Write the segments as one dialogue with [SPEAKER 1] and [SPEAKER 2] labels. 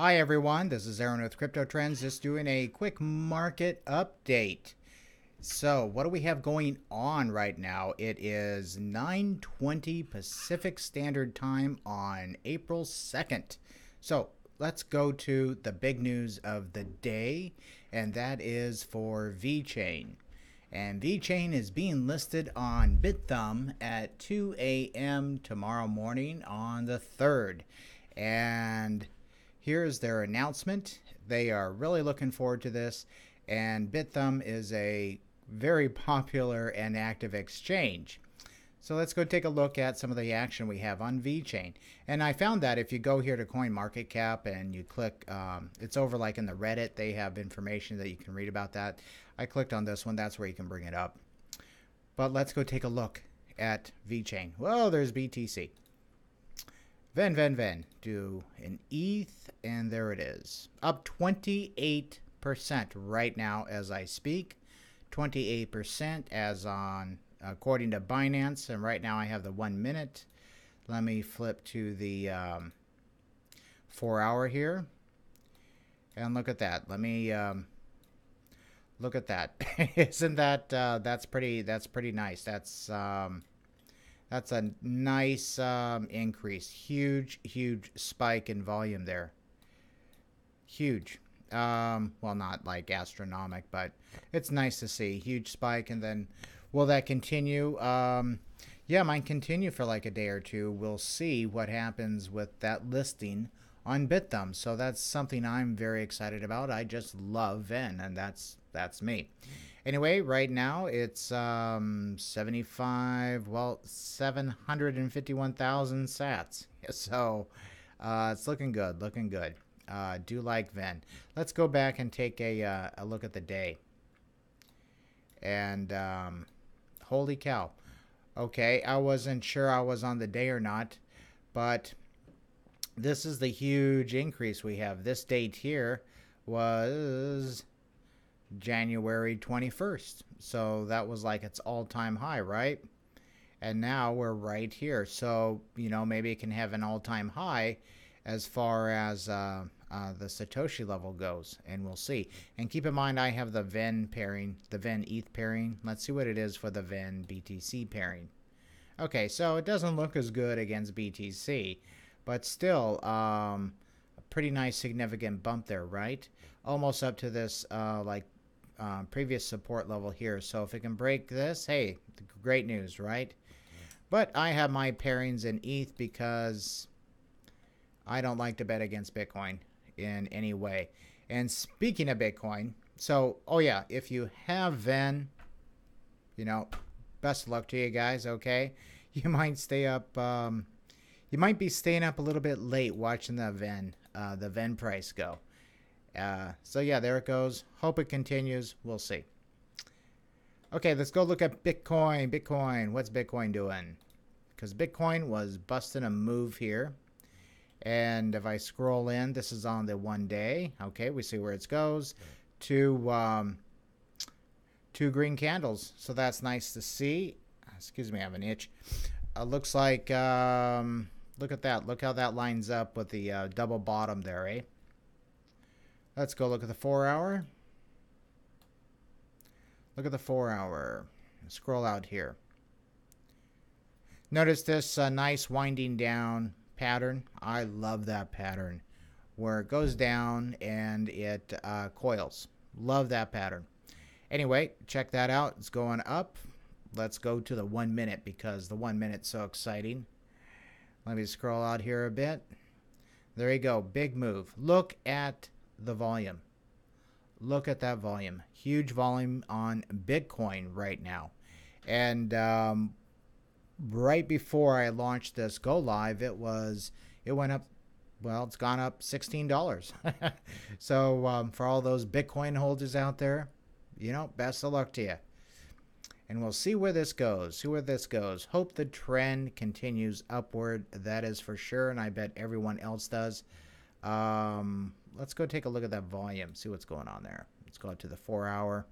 [SPEAKER 1] Hi everyone, this is Aaron with Crypto Trends, just doing a quick market update. So, what do we have going on right now? It is 9:20 Pacific Standard Time on April 2nd. So, let's go to the big news of the day, and that is for Vechain. And Vechain is being listed on bithumb at 2 a.m. tomorrow morning on the 3rd. And here's their announcement. They are really looking forward to this, and bithumb is a very popular and active exchange. So let's go take a look at some of the action we have on Vechain. And I found that if you go here to CoinMarketCap and you click, it's over like in the Reddit, they have information that you can read about that. I clicked on this one, that's where you can bring it up. But let's go take a look at Vechain. Well, there's BTC. Ven. Do an ETH, and there it is. Up 28% right now as I speak. 28% as on according to Binance, and right now I have the 1 minute. Let me flip to the 4 hour here, and look at that. Let me look at that. Isn't that that's pretty nice. That's a nice increase. Huge spike in volume there. Huge. Well, not like astronomical, but it's nice to see. Huge spike. And then will that continue? Yeah, might continue for like a day or two. We'll see what happens with that listing on bithumb. So that's something I'm very excited about. I just love Ven, and that's me. Anyway, right now it's 751,000 sats. So it's looking good, do like Ven. Let's go back and take a look at the day. And holy cow. Okay, I wasn't sure I was on the day or not, but this is the huge increase we have. This date here was January 21st. So that was like its all-time high, right? And now we're right here. So, maybe it can have an all-time high as far as the Satoshi level goes, and we'll see. And keep in mind, I have the Ven pairing, the Ven ETH pairing. Let's see what it is for the Ven BTC pairing. Okay, so it doesn't look as good against BTC, but still a pretty nice significant bump there, right? Almost up to this previous support level here. So if it can break this, hey, great news, right? But I have my pairings in ETH because I don't like to bet against Bitcoin in any way. And speaking of Bitcoin, so, oh yeah, if you have Ven, best of luck to you guys, okay? You might stay up, you might be staying up a little bit late watching the Ven price go. So yeah, there it goes. Hope it continues. We'll see. Okay, let's go look at Bitcoin. What's Bitcoin doing? Because Bitcoin was busting a move here. And if I scroll in, this is on the 1 day. Okay, we see where it goes. Two green candles. So that's nice to see. Excuse me, I have an itch. Looks like, look at that. Look how that lines up with the double bottom there, eh? Let's go look at the 4 hour. Look at the 4 hour. Scroll out here. Notice this nice winding down pattern. I love that pattern where it goes down and it coils. Love that pattern. Anyway, check that out. It's going up. Let's go to the 1 minute because the 1 minute's so exciting. Let me scroll out here a bit. There you go. Big move. Look at the volume. Look at that volume. Huge volume on Bitcoin right now. And right before I launched this go live, it went up. Well, it's gone up $16. So for all those Bitcoin holders out there, best of luck to you. And we'll see where this goes. Hope the trend continues upward. That is for sure. And I bet everyone else does. Let's go take a look at that volume. See what's going on there. Let's go up to the 4 hour.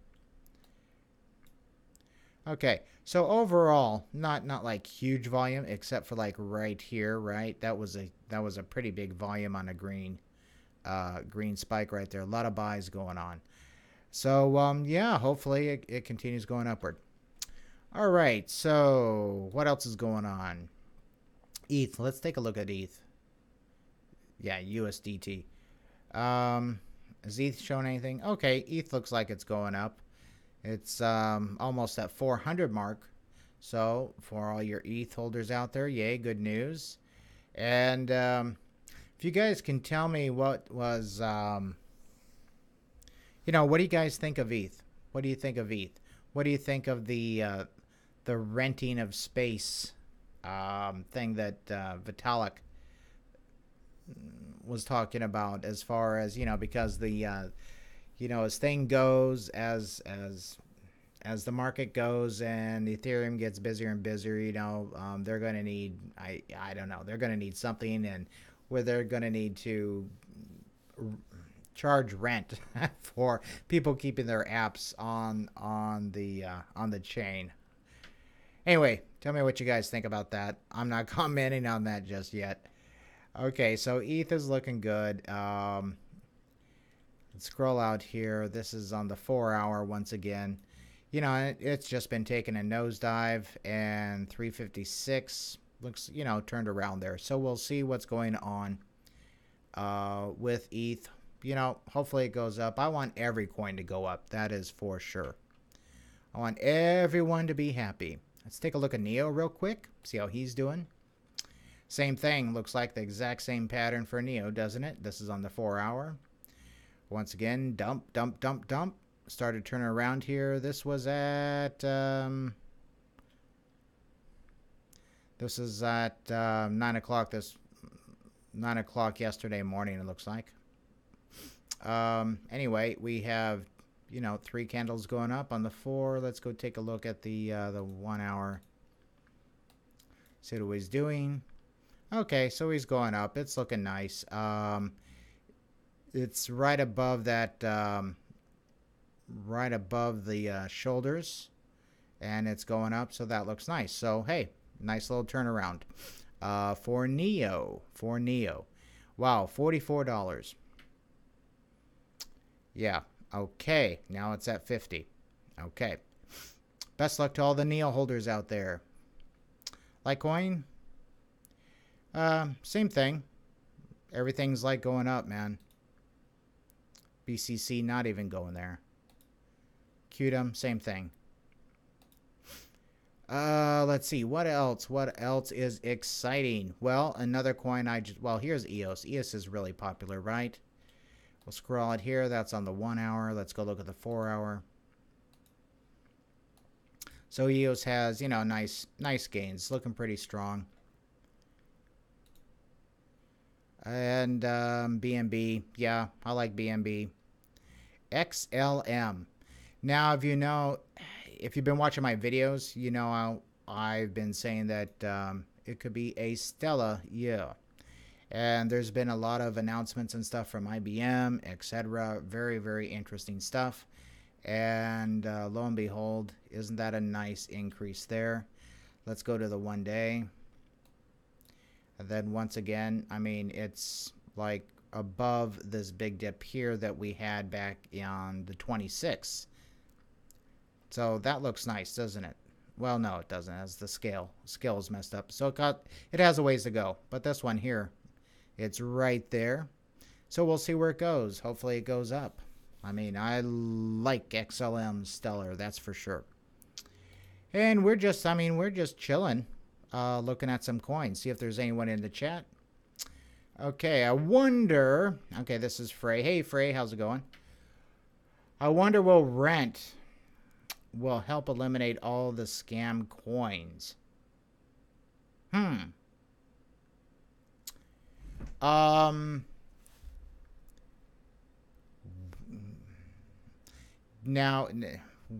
[SPEAKER 1] Okay, so overall, not like huge volume, except for like right here, right? That was a pretty big volume on a green green spike right there. A lot of buys going on. So, yeah, hopefully it continues going upward. All right, so what else is going on? ETH. Let's take a look at ETH. Yeah, USDT. Is ETH showing anything? Okay, ETH looks like it's going up. It's almost at 400 mark. So for all your ETH holders out there, yay, good news. And if you guys can tell me what was, what do you guys think of ETH? What do you think of ETH? What do you think of the renting of space thing that Vitalik was talking about, as far as, because the as thing goes, as the market goes and Ethereum gets busier and busier, they're going to need, I don't know, they're going to need something, and where they're going to need to charge rent for people keeping their apps on the chain. Anyway, tell me what you guys think about that. I'm not commenting on that just yet. Okay, so ETH is looking good. Let's scroll out here. This is on the 4-hour once again. It's just been taking a nosedive, and 356 looks, turned around there. So we'll see what's going on with ETH. Hopefully it goes up. I want every coin to go up. That is for sure. I want everyone to be happy. Let's take a look at Neo real quick. See how he's doing. Same thing. Looks like the exact same pattern for Neo, doesn't it? This is on the 4-hour. Once again, dump, dump, dump, dump. Started turning around here. This was at this is at 9 o'clock. 9 o'clock yesterday morning, it looks like. Anyway, we have 3 candles going up on the 4. Let's go take a look at the 1 hour. See what he's doing. Okay, so he's going up. It's looking nice. It's right above that, right above the shoulders, and it's going up, so that looks nice. So hey, nice little turnaround for Neo. Wow, $44. Yeah. Okay, now it's at 50. Okay. Best luck to all the Neo holders out there. Litecoin, same thing. Everything's like going up, man. BCC not even going there. Qtum, same thing. Let's see, what else? What else is exciting? Well, another coin here's EOS. EOS is really popular, right? We'll scroll out here. That's on the 1 hour. Let's go look at the 4-hour. So EOS has, nice gains, looking pretty strong. And BNB, yeah, I like BNB. XLM. Now, if you've been watching my videos, I've been saying that it could be a Stella, yeah. And there's been a lot of announcements and stuff from IBM, etc. Very, very interesting stuff. And lo and behold, isn't that a nice increase there? Let's go to the 1 day. And then once again, it's like above this big dip here that we had back on the 26th. So that looks nice, doesn't it? Well, no, it doesn't, as the scale is messed up. So it has a ways to go. But this one here, it's right there. So we'll see where it goes. Hopefully it goes up. I like XLM Stellar, that's for sure. And we're just chilling, looking at some coins. See if there's anyone in the chat. Okay, I wonder. Okay, this is Frey. Hey, Frey, how's it going? I wonder will rent will help eliminate all the scam coins. Now,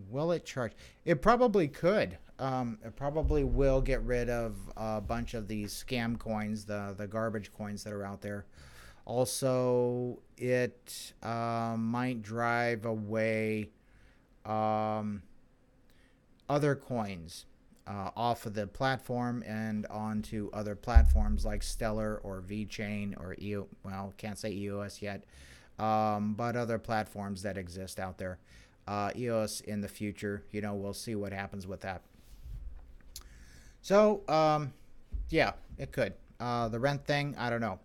[SPEAKER 1] will it charge? It probably could. It probably will get rid of a bunch of these scam coins, the garbage coins that are out there. Also, it might drive away other coins. off of the platform and onto other platforms like Stellar or Vechain or well, can't say EOS yet, but other platforms that exist out there. EOS in the future, we'll see what happens with that. So, yeah, it could. The rent thing, I don't know.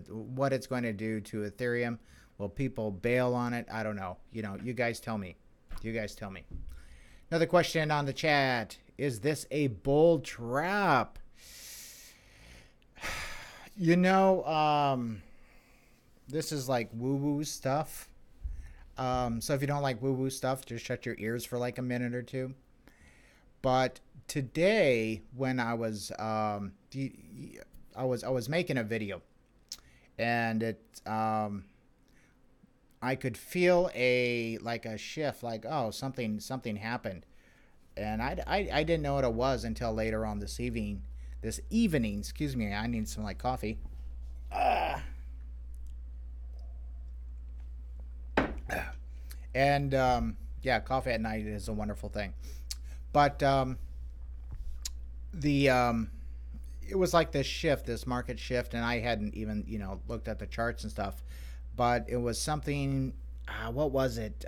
[SPEAKER 1] What it's going to do to Ethereum. Will people bail on it? I don't know. You guys tell me. You guys tell me. Another question on the chat. Is this a bull trap? This is like woo-woo stuff. So if you don't like woo-woo stuff, just shut your ears for like a minute or two. But today, when I was making a video, and I could feel a shift, like, oh, something happened, and I didn't know what it was until later on this evening. Excuse me, I need some coffee. And yeah, coffee at night is a wonderful thing. But it was like this shift, this market shift, and I hadn't even looked at the charts and stuff. But it was something. What was it?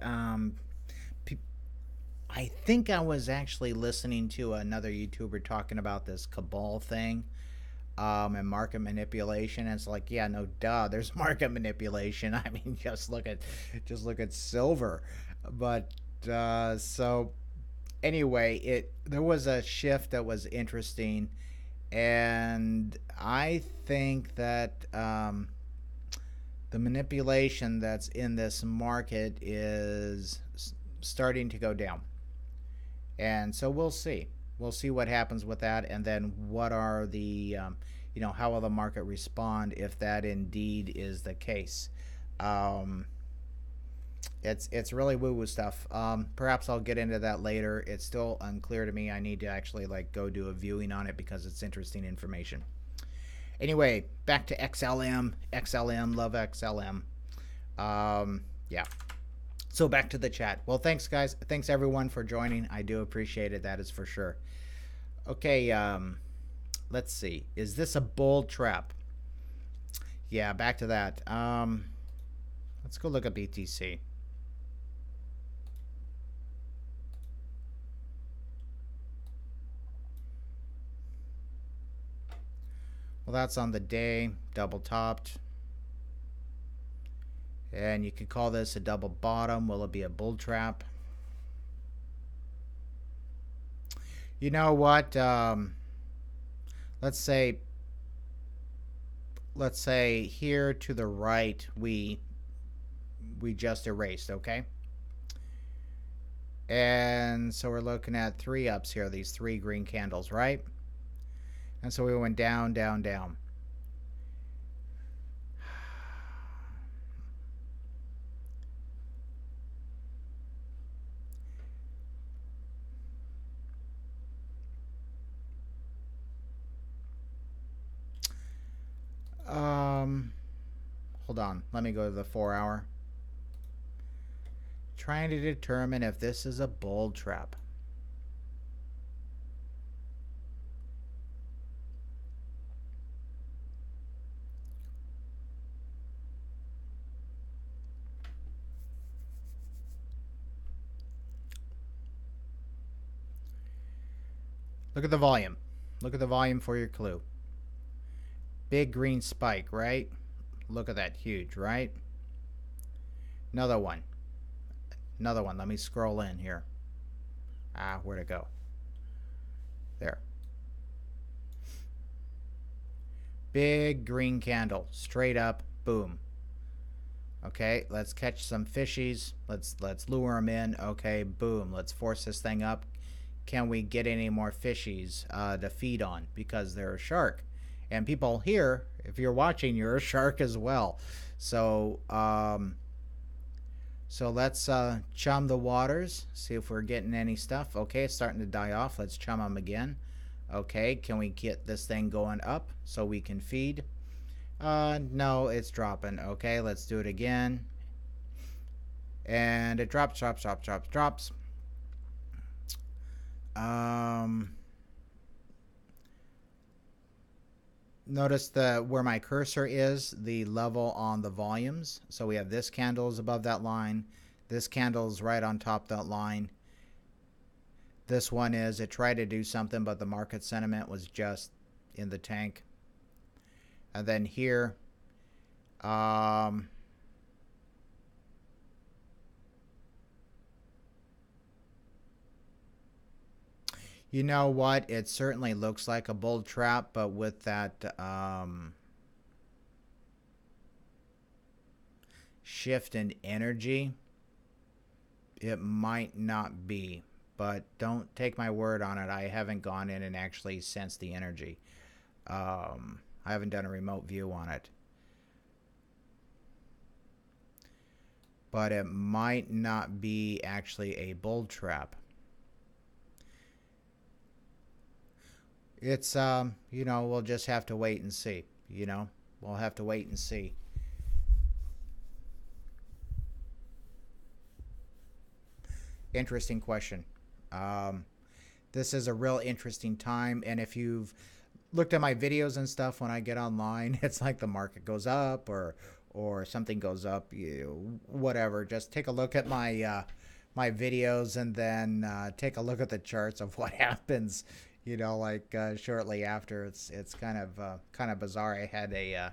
[SPEAKER 1] I think I was actually listening to another YouTuber talking about this cabal thing, and market manipulation. And it's like, yeah, no, duh. There's market manipulation. I mean, just look at silver. But so anyway, there was a shift that was interesting, and I think that the manipulation that's in this market is starting to go down. And so we'll see. We'll see what happens with that, and then what are the, how will the market respond if that indeed is the case. It's really woo-woo stuff. Perhaps I'll get into that later. It's still unclear to me. I need to actually go do a viewing on it because it's interesting information. Anyway, back to XLM. Love XLM. Yeah. So back to the chat. Well, thanks, guys. Thanks, everyone, for joining. I do appreciate it. That is for sure. Okay, let's see. Is this a bull trap? Yeah, back to that. Let's go look at BTC. Well, that's on the day, double topped. And you could call this a double bottom. Will it be a bull trap? You know what? Let's say here to the right we just erased, okay? And so we're looking at 3 ups here, these 3 green candles, right? And so we went down, down, down. Hold on. Let me go to the 4-hour. Trying to determine if this is a bull trap. Look at the volume. Look at the volume for your clue. Big green spike, right? Look at that, huge, right? Another one. Another one. Let me scroll in here. Where'd it go? There. Big green candle, straight up, boom. Okay, let's catch some fishies. Let's lure them in. Okay, boom. Let's force this thing up. Can we get any more fishies to feed on? Because they're a shark. And people here, if you're watching, you're a shark as well. So, so let's chum the waters, see if we're getting any stuff. Okay, it's starting to die off. Let's chum them again. Okay, can we get this thing going up so we can feed? No, it's dropping. Okay, let's do it again. And it drops, drops, drops, drops, drops. Notice where my cursor is, the level on the volumes. So we have this candle is above that line. This candle is right on top of that line. This one is, it tried to do something, but the market sentiment was just in the tank. And then here, you know what? It certainly looks like a bull trap, but with that shift in energy, it might not be. But don't take my word on it. I haven't gone in and actually sensed the energy. I haven't done a remote view on it. But it might not be actually a bull trap. It's, you know, we'll just have to wait and see. You know, we'll have to wait and see. Interesting question. This is a real interesting time, and if you've looked at my videos and stuff when I get online, it's like the market goes up or something goes up, whatever. Just take a look at my my videos and then take a look at the charts of what happens. You know, like shortly after. It's kind of bizarre. I had a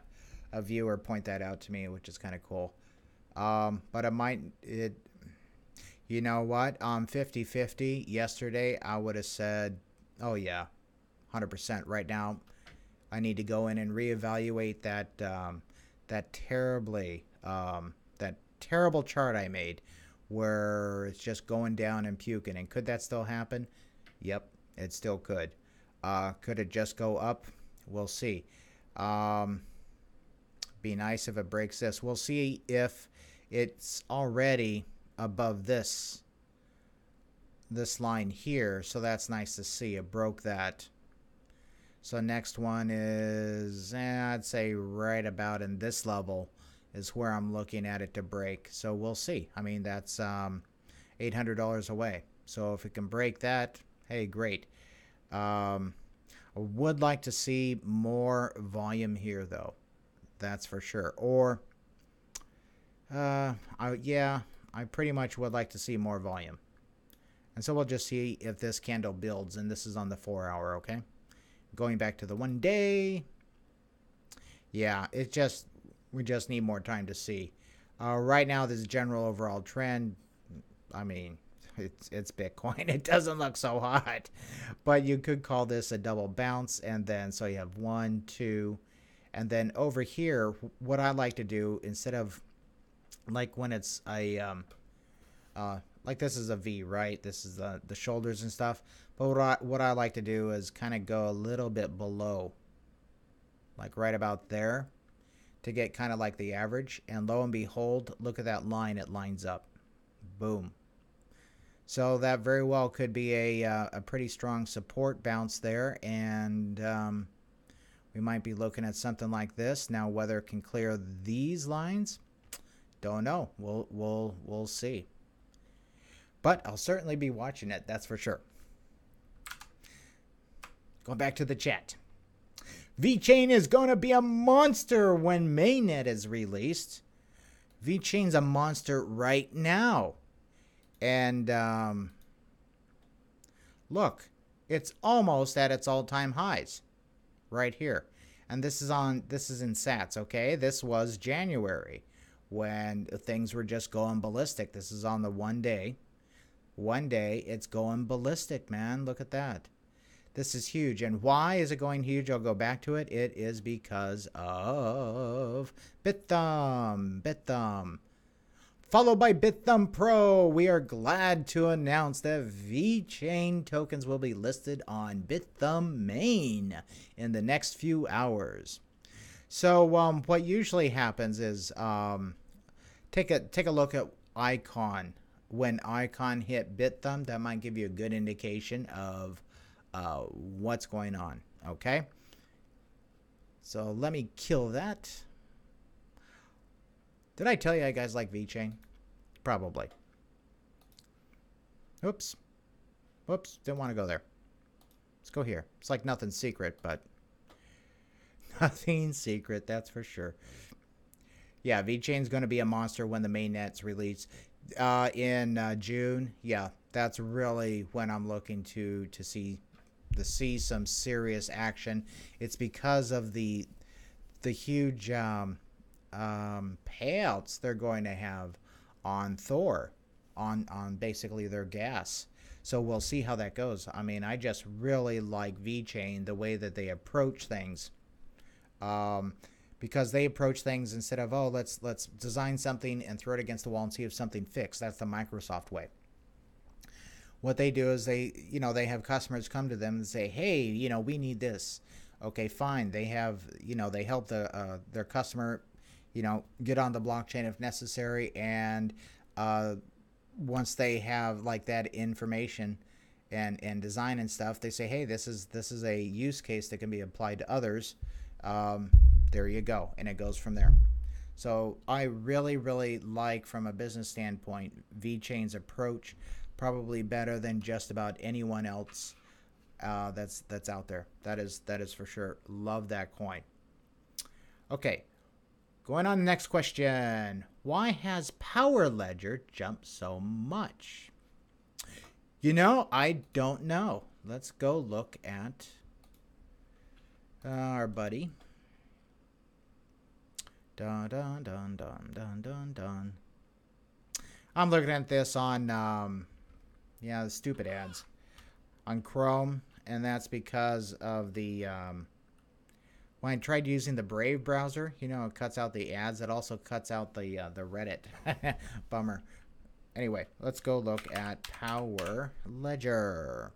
[SPEAKER 1] viewer point that out to me, which is kind of cool. But it you know what? 50-50 yesterday, I would have said, oh yeah, 100%. Right now, I need to go in and reevaluate that that terrible chart I made where it's just going down and puking. And could that still happen? Yep, it still could. Could it just go up? We'll see. Be nice if it breaks this. We'll see if it's already above this line here, so that's nice to see. It broke that. So next one is I'd say right about in this level is where I'm looking at it to break. So we'll see. I mean, that's $800 away. So if it can break that, hey, great. I would like to see more volume here though, that's for sure. Or yeah, I pretty much would like to see more volume. And so we'll just see if this candle builds, and this is on the 4 hour, okay? Going back to the 1 day. Yeah, we just need more time to see. Right now, this general overall trend, I mean, it's Bitcoin. It doesn't look so hot. But you could call this a double bounce, and then so you have 1, 2, and then over here, what I like to do, instead of like when it's a like this is a V, right? This is the shoulders and stuff. But what I like to do is kind of go a little bit below, like right about there, to get kind of like the average. And lo and behold, look at that line. It lines up. Boom. So that very well could be a pretty strong support bounce there. And we might be looking at something like this. Now, whether it can clear these lines, don't know. We'll see. But I'll certainly be watching it, that's for sure. Going back to the chat. Vechain is going to be a monster when mainnet is released. Vechain's a monster right now. And look, it's almost at its all-time highs right here. And this is in sats, okay? This was January when things were just going ballistic. This is on the 1 day. 1 day, it's going ballistic, man. Look at that. This is huge. And why is it going huge? I'll go back to it. It is because of bithumb. Bithumb. Followed by bithumb Pro. We are glad to announce that Vechain tokens will be listed on bithumb main in the next few hours. So what usually happens is take a look at Icon. When Icon hit bithumb, that might give you a good indication of what's going on. Okay, so let me kill that. Did I tell you guys like Vechain? Probably. Oops, didn't want to go there. Let's go here. It's like nothing secret, but Nothing secret, that's for sure. Yeah, VeChain's going to be a monster when the mainnet's released in June. Yeah, that's really when I'm looking to see some serious action. It's because of the huge payouts they're going to have on Thor, on basically their gas. So we'll see how that goes. I mean, I just really like VeChain, the way that they approach things. Um, because they approach things instead of, oh, let's design something and throw it against the wall and see if something fixes. That's the Microsoft way. What they do is they have customers come to them and say, hey, we need this. Okay, fine. They help their customer, get on the blockchain if necessary, and once they have like that information and design and stuff, they say, hey, this is a use case that can be applied to others. Um, there you go, and it goes from there. So I really, really like, from a business standpoint, VeChain's approach, probably better than just about anyone else that's out there. That is for sure. Love that coin. Okay, going on to the next question. Why has Power Ledger jumped so much? I don't know. Let's go look at our buddy. Dun dun dun dun dun dun dun. I'm looking at this on the stupid ads on Chrome, and that's because of the when I tried using the Brave browser, it cuts out the ads. It also cuts out the Reddit. Bummer. Anyway, let's go look at Power Ledger.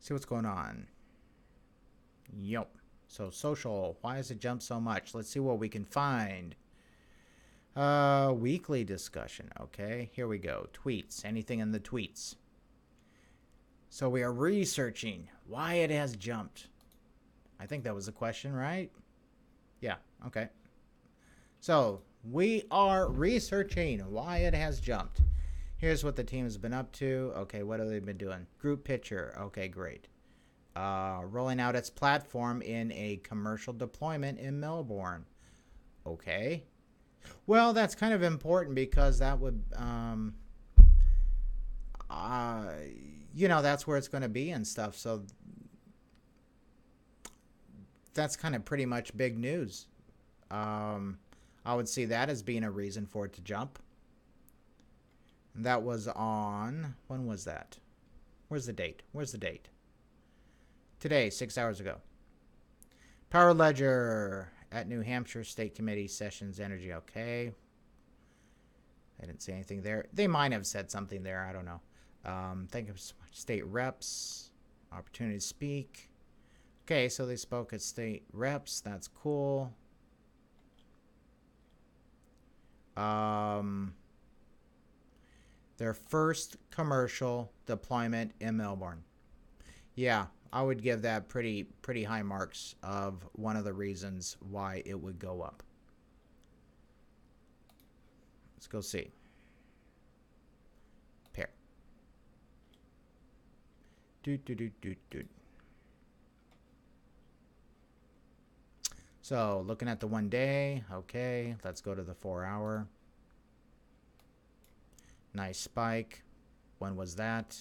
[SPEAKER 1] See what's going on. Yup. So social, why has it jumped so much? Let's see what we can find. Weekly discussion. Okay, here we go. Tweets. Anything in the tweets? So we are researching why it has jumped. I think that was the question, right? Yeah, okay. So we are researching why it has jumped. Here's what the team has been up to. Okay, what have they been doing? Group picture. Okay, great. Rolling out its platform in a commercial deployment in Melbourne. Okay. Well, that's kind of important because that would, that's where it's going to be and stuff. So that's kind of pretty much big news. I would see that as being a reason for it to jump. That was on, when was that? Where's the date? Today, 6 hours ago. Power Ledger at New Hampshire State Committee Sessions Energy. Okay. I didn't see anything there. They might have said something there. I don't know. Thank you, state reps. Opportunity to speak. Okay, so they spoke at state reps. That's cool. Their first commercial deployment in Melbourne. Yeah, I would give that pretty high marks of one of the reasons why it would go up. Let's go see. Pair. So looking at the 1 day. Okay, let's go to the 4 hour. Nice spike. When was that?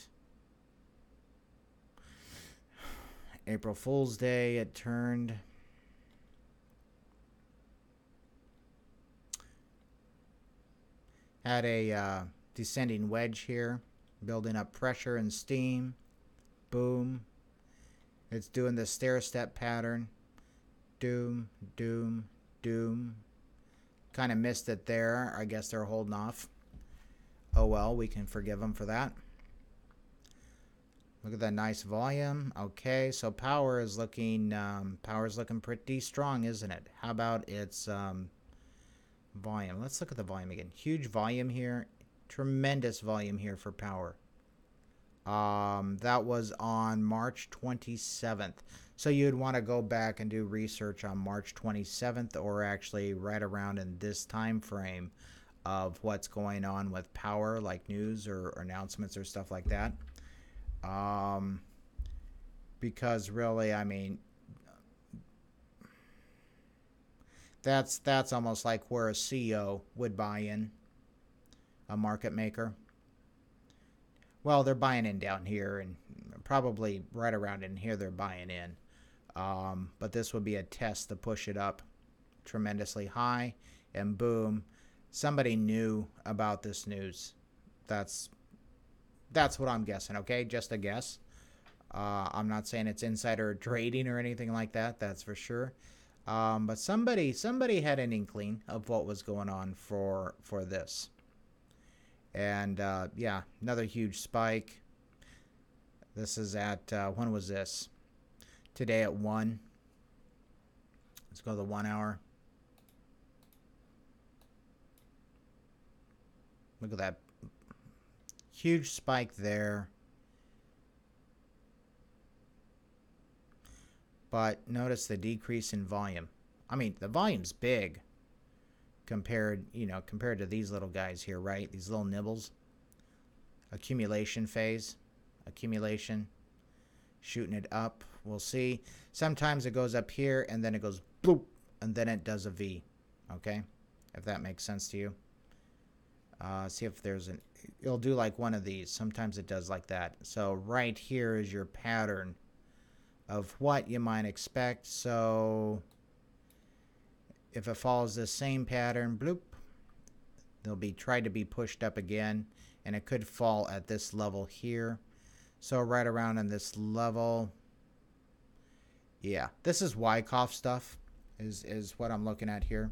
[SPEAKER 1] April Fool's Day it turned. Had a descending wedge here, building up pressure and steam. Boom. It's doing the stair-step pattern. Doom, doom, doom. Kind of missed it there. I guess they're holding off. Oh well, we can forgive them for that. Look at that nice volume. Okay, so power is looking pretty strong, isn't it? How about its volume? Let's look at the volume again. Huge volume here. Tremendous volume here for power. That was on March 27th. So you'd want to go back and do research on March 27th, or actually right around in this time frame of what's going on with power, like news or announcements or stuff like that. Because really, I mean, That's almost like where a CEO would buy in, a market maker. Well, they're buying in down here, and probably right around in here they're buying in. But this would be a test to push it up tremendously high, and boom, somebody knew about this news. That's that's what I'm guessing. Okay, just a guess. I'm not saying it's insider trading or anything like that. That's for sure. But somebody had an inkling of what was going on for this, and yeah, another huge spike. This is at when was this? Today at 1. Let's go to the 1 hour. Look at that huge spike there. But notice the decrease in volume. I mean, the volume's big compared to these little guys here, right? These little nibbles. Accumulation phase. Accumulation. Shooting it up. We'll see. Sometimes it goes up here and then it goes bloop and then it does a V. Okay? If that makes sense to you. See if there's an... It'll do like one of these. Sometimes it does like that. So right here is your pattern of what you might expect. So if it follows the same pattern, bloop, they'll be tried to be pushed up again, and it could fall at this level here. So right around on this level, yeah, this is Wyckoff stuff is what I'm looking at here.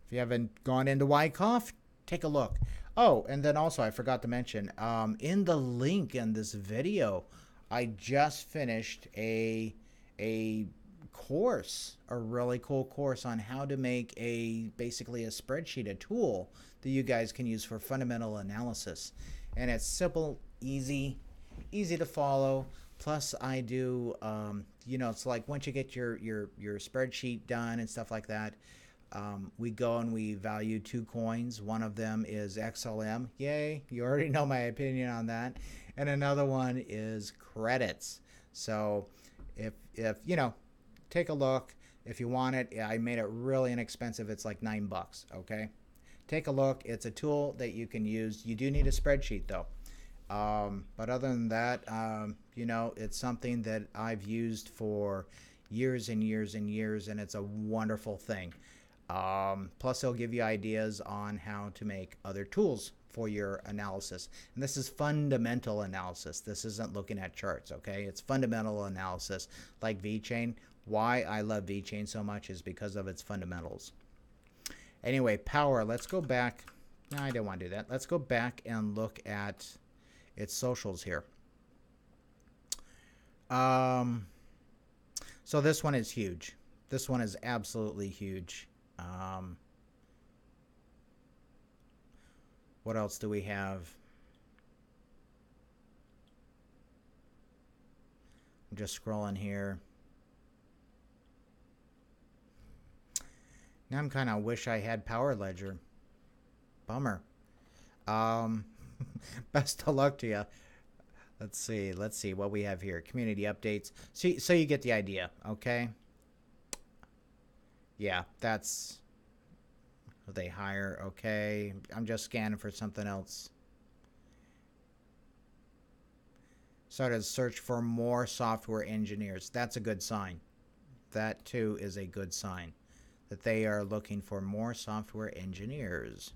[SPEAKER 1] If you haven't gone into Wyckoff, take a look. Oh, and then also I forgot to mention, in the link in this video, I just finished a course, a really cool course on how to make basically a spreadsheet, a tool that you guys can use for fundamental analysis. And it's simple, easy to follow. Plus I do, it's like once you get your spreadsheet done and stuff like that, we go and we value 2 coins. One of them is XLM. Yay, you already know my opinion on that. And another one is credits. So if take a look. If you want it, I made it really inexpensive. It's like $9, okay? Take a look. It's a tool that you can use. You do need a spreadsheet though. But other than that, it's something that I've used for years and years and years, and it's a wonderful thing. Plus it'll give you ideas on how to make other tools for your analysis. And this is fundamental analysis. This isn't looking at charts, okay? It's fundamental analysis like Vechain. Why I love Vechain so much is because of its fundamentals. Anyway, power, let's go back. No, I don't want to do that. Let's go back and look at its socials here. So this one is huge. This one is absolutely huge. What else do we have? I'm just scrolling here. Now I'm kind of wish I had Power Ledger. Bummer. Best of luck to you. Let's see what we have here. Community updates. So you get the idea, okay? Yeah, that's they hire. Okay, I'm just scanning for something else. Started to search for more software engineers. That's a good sign. That too is a good sign that they are looking for more software engineers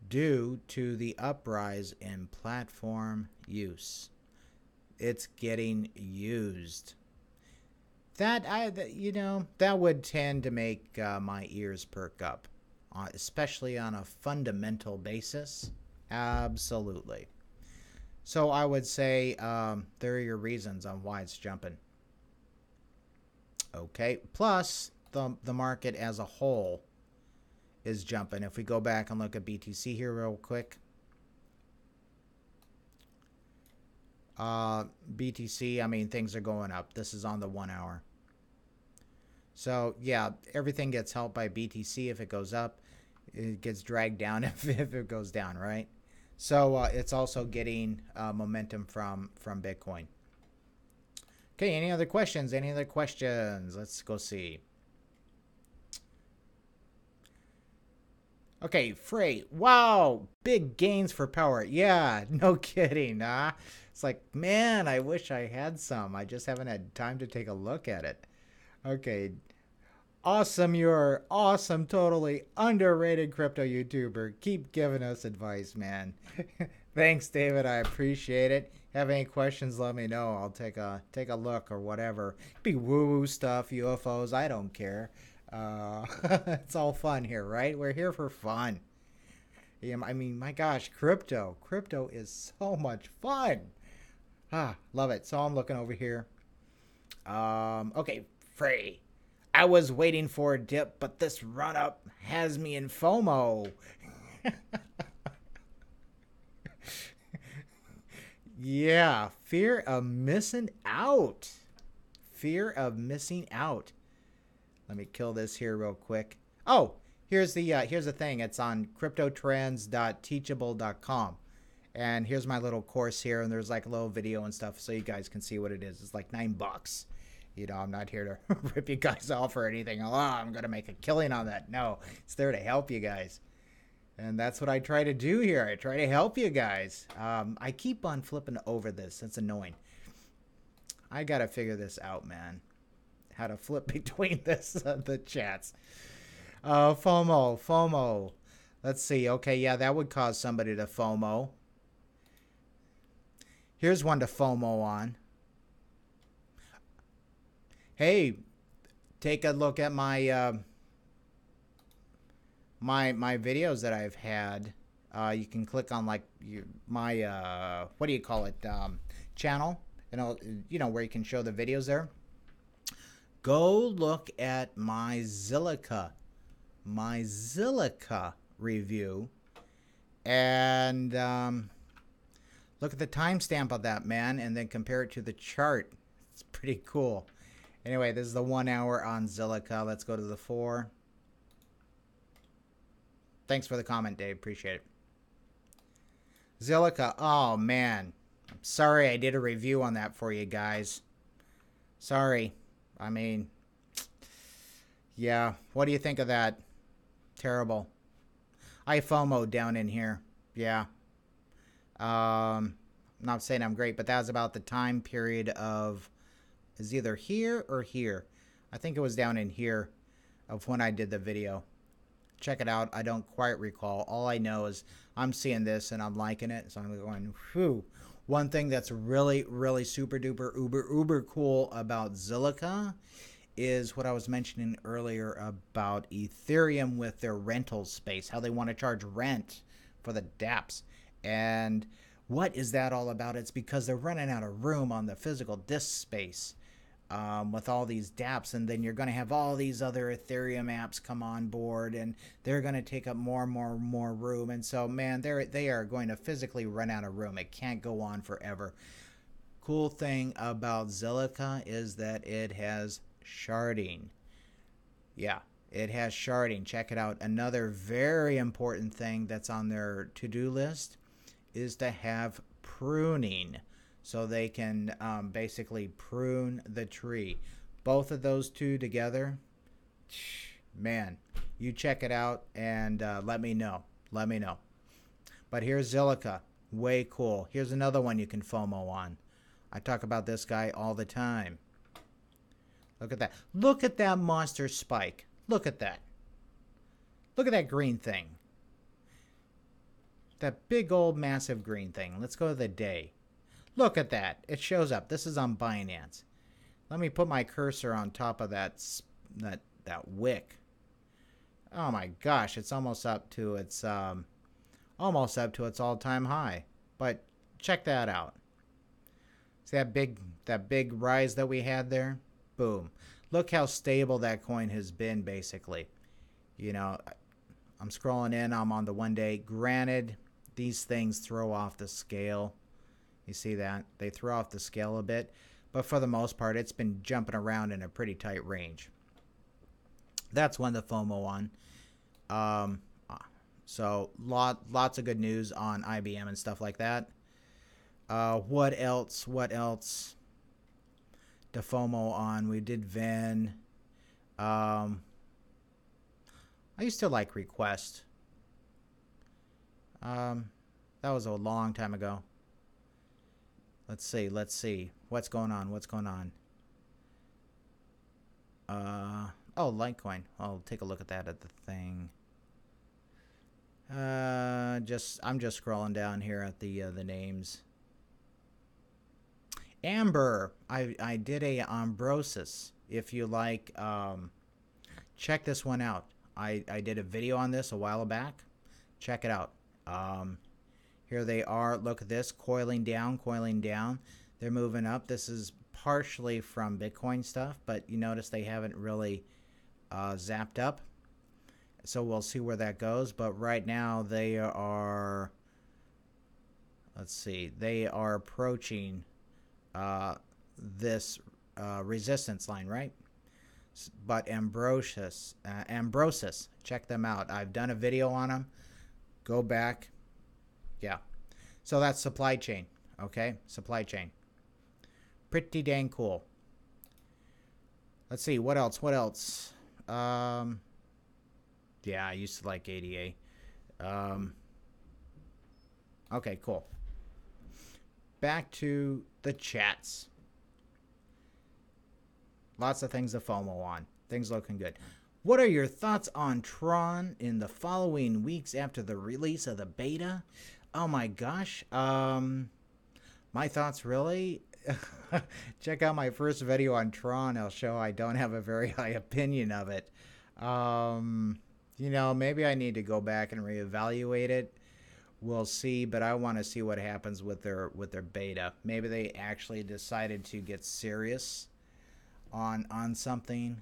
[SPEAKER 1] due to the uprise in platform use. It's getting used. That would tend to make my ears perk up, especially on a fundamental basis. Absolutely. So I would say there are your reasons on why it's jumping. Okay. Plus the market as a whole is jumping. If we go back and look at BTC here real quick. BTC, I mean, things are going up. This is on the 1 hour. So yeah, everything gets helped by BTC. If it goes up, it gets dragged down if it goes down, right? So it's also getting momentum from Bitcoin. Okay, any other questions? Any other questions? Let's go see. Okay, Frey. Wow, big gains for power. Yeah, no kidding, huh? It's like, man, I wish I had some. I just haven't had time to take a look at it. Okay, awesome. You're awesome. Totally underrated crypto YouTuber. Keep giving us advice, man. Thanks, David. I appreciate it. Have any questions, let me know. I'll take a look or whatever. Be woo-woo stuff, UFOs. I don't care. It's all fun here, right? We're here for fun. Yeah, I mean, my gosh, crypto. Crypto is so much fun. Ah, love it. So I'm looking over here. Okay, Frey. I was waiting for a dip, but this run up has me in FOMO. Yeah, fear of missing out. Fear of missing out. Let me kill this here real quick. Oh, here's the thing. It's on cryptotrends.teachable.com. And here's my little course here, and there's like a little video and stuff so you guys can see what it is. It's like $9. You know, I'm not here to rip you guys off or anything. Oh, I'm going to make a killing on that. No, it's there to help you guys. And that's what I try to do here. I try to help you guys. I keep on flipping over this. It's annoying. I got to figure this out, man. How to flip between this the chats. FOMO. Let's see. Okay, yeah, that would cause somebody to FOMO. Here's one to FOMO on. Hey, take a look at my my videos that I've had. You can click on like my what do you call it, channel, you know where you can show the videos there. Go look at my Zilliqa review, and look at the timestamp of that, man, and then compare it to the chart. It's pretty cool. Anyway, this is the 1 hour on Zilliqa. Let's go to the 4. Thanks for the comment, Dave. Appreciate it. Zilliqa. Oh, man. I'm sorry I did a review on that for you guys. Sorry. I mean, yeah. What do you think of that? Terrible. I FOMO'd down in here. Yeah. I'm not saying I'm great, but that was about the time period of, is either here or here. I think it was down in here of when I did the video. Check it out. I don't quite recall. All I know is I'm seeing this and I'm liking it. So I'm going, whew. One thing that's really, really super duper uber cool about Zilliqa is what I was mentioning earlier about Ethereum with their rental space, how they want to charge rent for the dApps. And what is that all about? It's because they're running out of room on the physical disk space. With all these dApps, and then you're going to have all these other Ethereum apps come on board, and they're going to take up more and more room. And so, man, they are going to physically run out of room. It can't go on forever. Cool thing about Zilliqa is that it has sharding. Yeah, it has sharding. Check it out. Another very important thing that's on their to-do list is to have pruning. So they can basically prune the tree. Both of those two together, man, you check it out and let me know. Let me know. But here's Zilliqa. Way cool. Here's another one you can FOMO on. I talk about this guy all the time. Look at that. Look at that monster spike. Look at that. Look at that green thing. That big old massive green thing. Let's go to the day. Look at that. It shows up. This is on Binance. Let me put my cursor on top of that wick. Oh my gosh, it's almost up to its all-time high. But check that out. See that big rise that we had there? Boom. Look how stable that coin has been basically. You know, I'm scrolling in, I'm on the 1 day. Granted, these things throw off the scale. You see that? They throw off the scale a bit. But for the most part, it's been jumping around in a pretty tight range. That's one to FOMO on. So lots of good news on IBM and stuff like that. What else? to FOMO on. We did Vin. I used to like Request. That was a long time ago. Let's see. Let's see. What's going on? What's going on? Oh, Litecoin. I'll take a look at that at the thing. I'm just scrolling down here at the names. Amber. I did a Ambrosis. If you like, check this one out. I did a video on this a while back. Check it out. Here they are. Look at this, coiling down, coiling down. They're moving up. This is partially from Bitcoin stuff, but you notice they haven't really zapped up. So we'll see where that goes. But right now they are, let's see, they are approaching this resistance line, right? But Ambrosis, check them out. I've done a video on them. Go back. Yeah. So that's supply chain. Okay. Supply chain. Pretty dang cool. Let's see. What else? What else? Yeah, I used to like ADA. Okay, cool. Back to the chats. Lots of things to FOMO on. Things looking good. What are your thoughts on Tron in the following weeks after the release of the beta? Oh my gosh. My thoughts really? Check out my first video on Tron. I'll show I don't have a very high opinion of it. You know, maybe I need to go back and reevaluate it. We'll see, but I want to see what happens with their beta. Maybe they actually decided to get serious on something.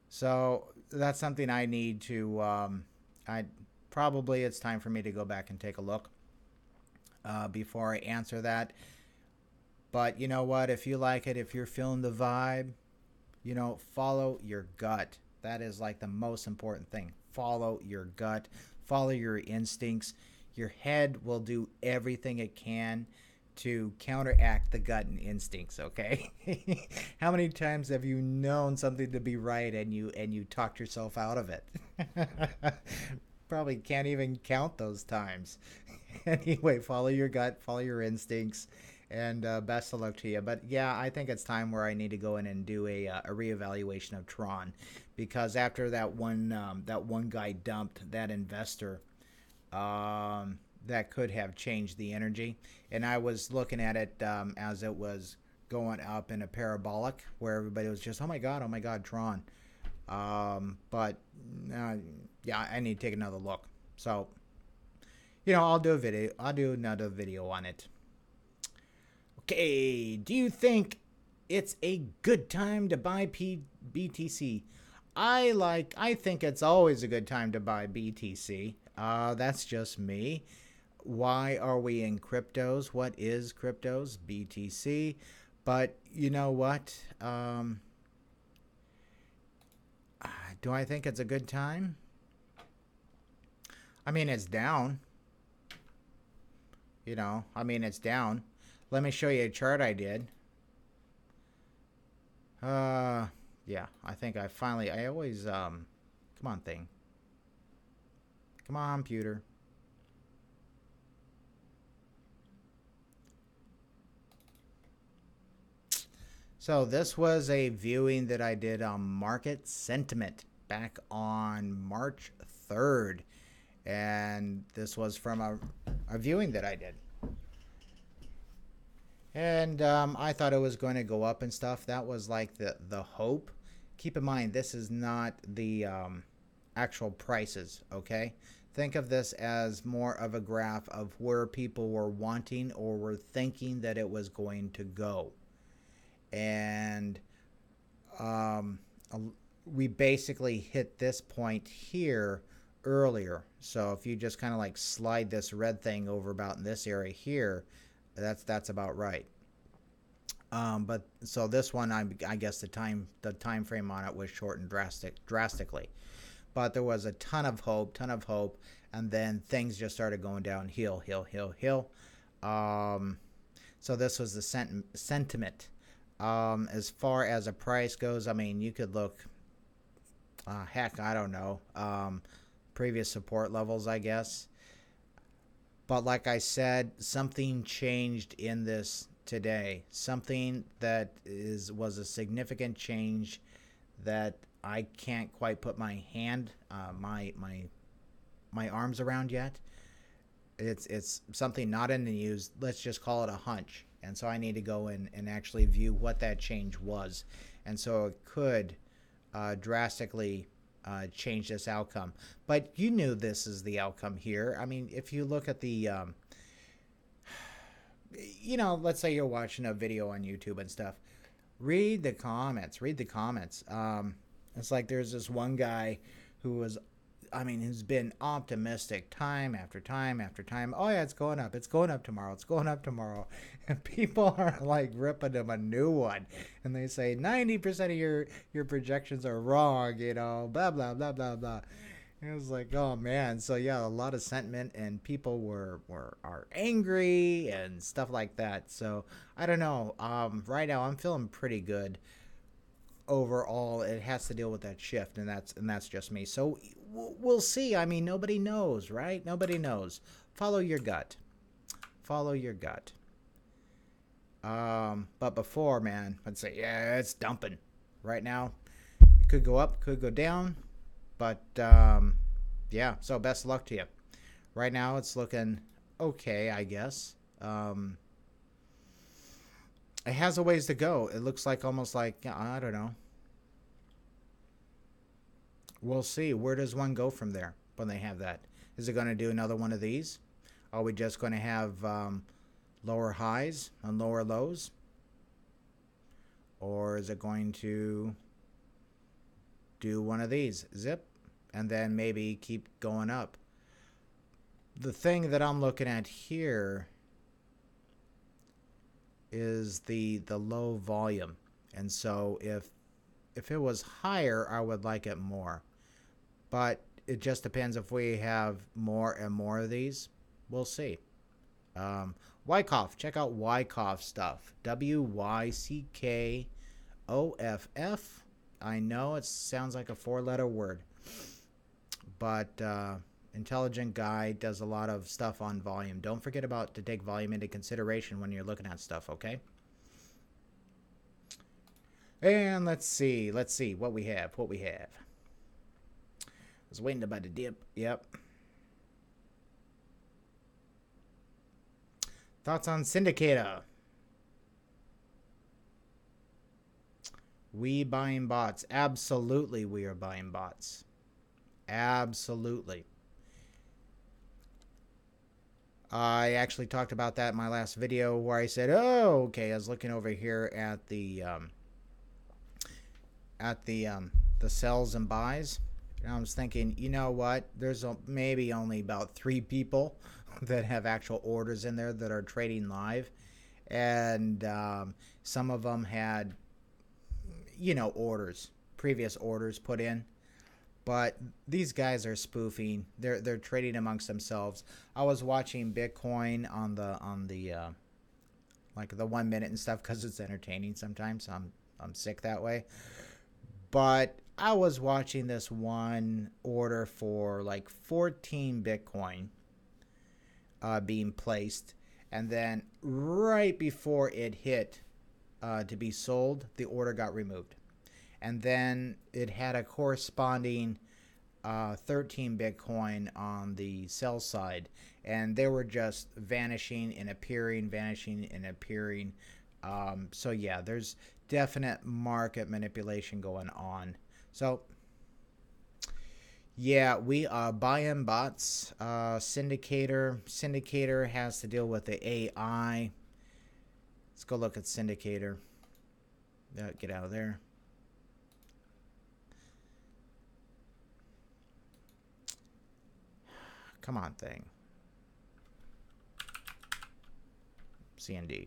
[SPEAKER 1] So that's something I need to. Probably it's time for me to go back and take a look before I answer that. But you know what? If you like it, if you're feeling the vibe, you know, follow your gut. That is like the most important thing. Follow your gut. Follow your instincts. Your head will do everything it can to counteract the gut and instincts, okay? How many times have you known something to be right and you talked yourself out of it? Probably can't even count those times. Anyway, follow your gut, follow your instincts, and best of luck to you. But yeah, I think it's time where I need to go in and do a reevaluation of Tron, because after that one guy dumped that investor, that could have changed the energy. And I was looking at it as it was going up in a parabolic where everybody was just, oh my God, Tron. But yeah, I need to take another look. So, you know, I'll do another video on it. Okay, do you think it's a good time to buy BTC? I think it's always a good time to buy BTC. That's just me. Why are we in cryptos? What is cryptos? BTC. But you know what? Do I think it's a good time? I mean, it's down. You know, I mean, it's down. Let me show you a chart I did. Yeah, I think I always, come on, thing. Come on, computer. So this was a viewing that I did on market sentiment back on March 3rd. And this was from a viewing that I did. And I thought it was going to go up and stuff. That was like the hope. Keep in mind, this is not the actual prices, okay? Think of this as more of a graph of where people were wanting or were thinking that it was going to go. And we basically hit this point here earlier. So if you just kind of like slide this red thing over about in this area here, that's about right. But so this one, I guess the time frame on it was shortened drastically. But there was a ton of hope, and then things just started going downhill, hill. So this was the sentiment. As far as a price goes, I mean, you could look, heck, I don't know, previous support levels, I guess. But like I said, something changed in this today. Something that was a significant change that I can't quite put my hand, my arms around yet. It's something not in the news. Let's just call it a hunch. And so I need to go in and actually view what that change was. And so it could drastically change this outcome. But you knew this is the outcome here. I mean, if you look at the, let's say you're watching a video on YouTube and stuff. Read the comments. Read the comments. It's like there's this one guy who was, I mean, who's been optimistic time after time after time. Oh, yeah, it's going up. It's going up tomorrow. It's going up tomorrow. And people are like ripping him a new one. And they say 90% of your projections are wrong, blah, blah, blah, blah, blah. It was like, oh, man. So, yeah, a lot of sentiment and people are angry and stuff like that. So, I don't know. Right now, I'm feeling pretty good. Overall, it has to deal with that shift, and that's just me. So we'll see. I mean, nobody knows, right? Nobody knows. Follow your gut. Follow your gut. But before, man, I'd say, yeah, it's dumping. Right now, it could go up, could go down, but yeah. So best of luck to you. Right now, it's looking okay, I guess. It has a ways to go. It looks like almost like, I don't know. We'll see. Where does one go from there when they have that? Is it going to do another one of these? Are we just going to have lower highs and lower lows? Or is it going to do one of these? Zip. And then maybe keep going up. The thing that I'm looking at here is the low volume, and so if it was higher, I would like it more, but it just depends. If we have more and more of these, we'll see. Wyckoff, check out Wyckoff stuff. Wyckoff. I know it sounds like a 4-letter word, but intelligent guy, does a lot of stuff on volume. Don't forget to take volume into consideration when you're looking at stuff, okay? And let's see what we have. I was waiting about the dip. Yep. Thoughts on Syndicator? We buying bots? Absolutely, we are buying bots. Absolutely. I actually talked about that in my last video where I said, oh, okay, I was looking over here at the sells and buys. And I was thinking, you know what? There's maybe only about 3 people that have actual orders in there that are trading live. And some of them had, previous orders put in. But these guys are spoofing. They're trading amongst themselves. I was watching Bitcoin on the like the 1 minute and stuff because it's entertaining sometimes. I'm sick that way. But I was watching this one order for like 14 Bitcoin being placed, and then right before it hit to be sold, the order got removed. And then it had a corresponding 13 Bitcoin on the sell side. And they were just vanishing and appearing, vanishing and appearing. So, yeah, there's definite market manipulation going on. So, yeah, we are buying bots. Syndicator has to deal with the AI. Let's go look at Syndicator. Get out of there. Come on, thing. CND.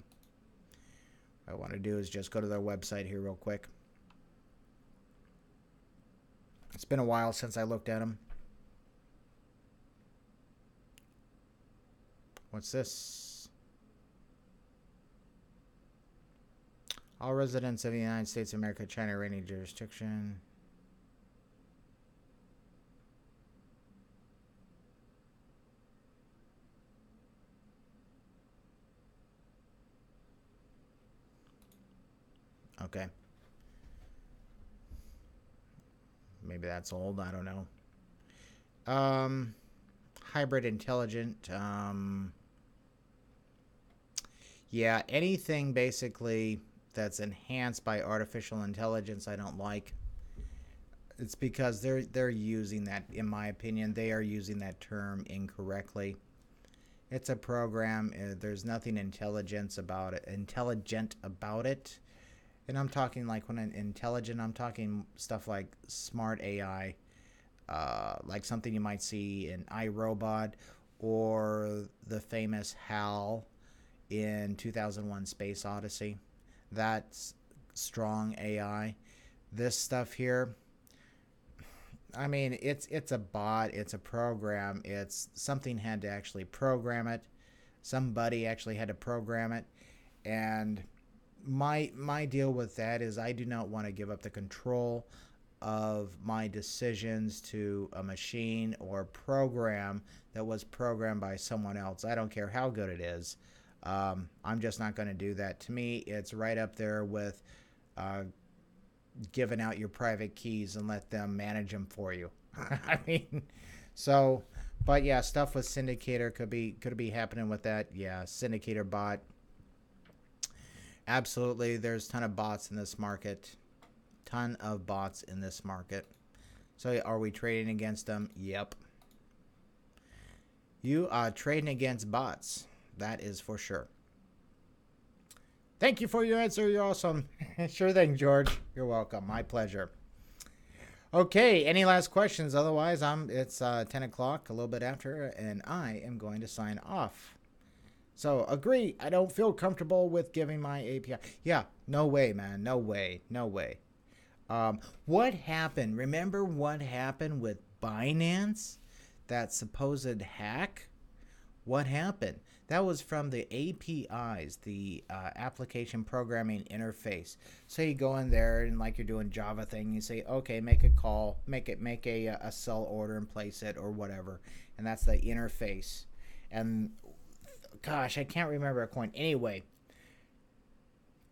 [SPEAKER 1] What I want to do is just go to their website here real quick. It's been a while since I looked at them. What's this? All residents of the United States of America, China, or any jurisdiction. Okay. Maybe that's old. I don't know. Hybrid intelligent. Yeah, anything basically that's enhanced by artificial intelligence, I don't like. It's because they're using that, in my opinion, they are using that term incorrectly. It's a program. There's nothing intelligent about it. And I'm talking like when intelligent, I'm talking stuff like smart AI, like something you might see in iRobot or the famous HAL in 2001 Space Odyssey. That's strong AI. This stuff here, I mean, it's a bot, it's a program, it's something had to actually program it. Somebody actually had to program it, and my deal with that is I do not want to give up the control of my decisions to a machine or program that was programmed by someone else. I don't care how good it is. I'm just not going to do that. To me, it's right up there with giving out your private keys and let them manage them for you. I mean, so, but yeah, stuff with Syndicator could be happening with that. Yeah, Syndicator bot. Absolutely, there's a ton of bots in this market. Ton of bots in this market. So are we trading against them? Yep. You are trading against bots. That is for sure. Thank you for your answer. You're awesome. Sure thing, George. You're welcome. My pleasure. Okay, any last questions? Otherwise, it's 10 o'clock, a little bit after, and I am going to sign off. So, agree. I don't feel comfortable with giving my API. Yeah, no way, man. No way. No way. What happened? Remember what happened with Binance? That supposed hack? What happened? That was from the APIs, the application programming interface. So you go in there and like you're doing Java thing, you say, okay, make a call, make a sell order and place it or whatever, and that's the interface. And gosh, I can't remember a coin. Anyway,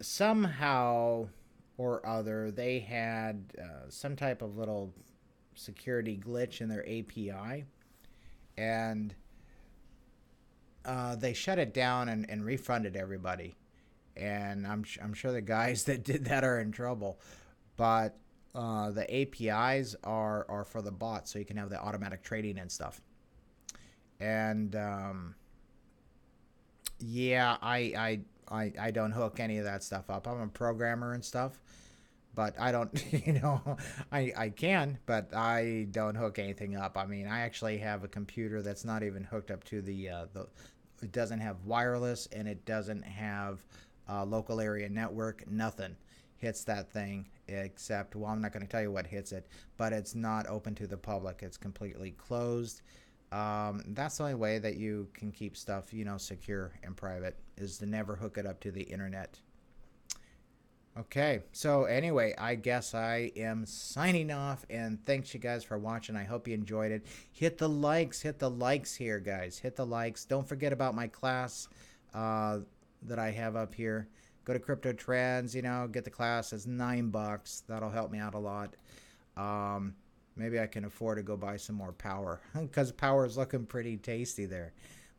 [SPEAKER 1] somehow or other, they had some type of little security glitch in their API, and they shut it down and refunded everybody. And I'm sure the guys that did that are in trouble. But the APIs are for the bots, so you can have the automatic trading and stuff. And yeah, I don't hook any of that stuff up. I'm a programmer and stuff, but I don't, I can, but I don't hook anything up. I mean, I actually have a computer that's not even hooked up to the it doesn't have wireless, and it doesn't have local area network. Nothing hits that thing except, well, I'm not going to tell you what hits it, but it's not open to the public. It's completely closed. That's the only way that you can keep stuff, secure and private, is to never hook it up to the internet. Okay, so anyway, I guess I am signing off, and thanks you guys for watching. I hope you enjoyed it. Hit the likes here, guys. Hit the likes. Don't forget about my class that I have up here. Go to Crypto Trends, get the class. It's $9. That'll help me out a lot. Maybe I can afford to go buy some more power, because power is looking pretty tasty there.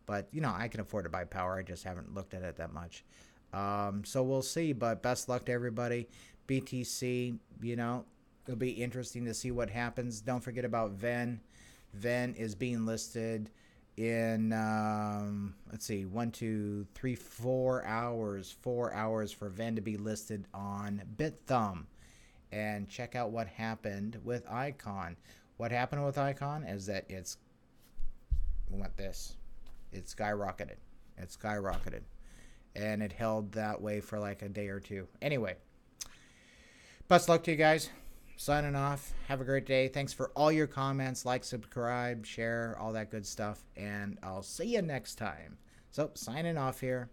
[SPEAKER 1] But, I can afford to buy power. I just haven't looked at it that much. So we'll see, but best luck to everybody. BTC, it'll be interesting to see what happens. Don't forget about Vechain. Vechain is being listed in, let's see, 1, 2, 3, 4 hours. 4 hours for Vechain to be listed on bithumb. And check out what happened with Icon. What happened with Icon is that it skyrocketed. It skyrocketed. And it held that way for like a day or two. Anyway, best luck to you guys. Signing off. Have a great day. Thanks for all your comments. Like, subscribe, share, all that good stuff. And I'll see you next time. So, signing off here.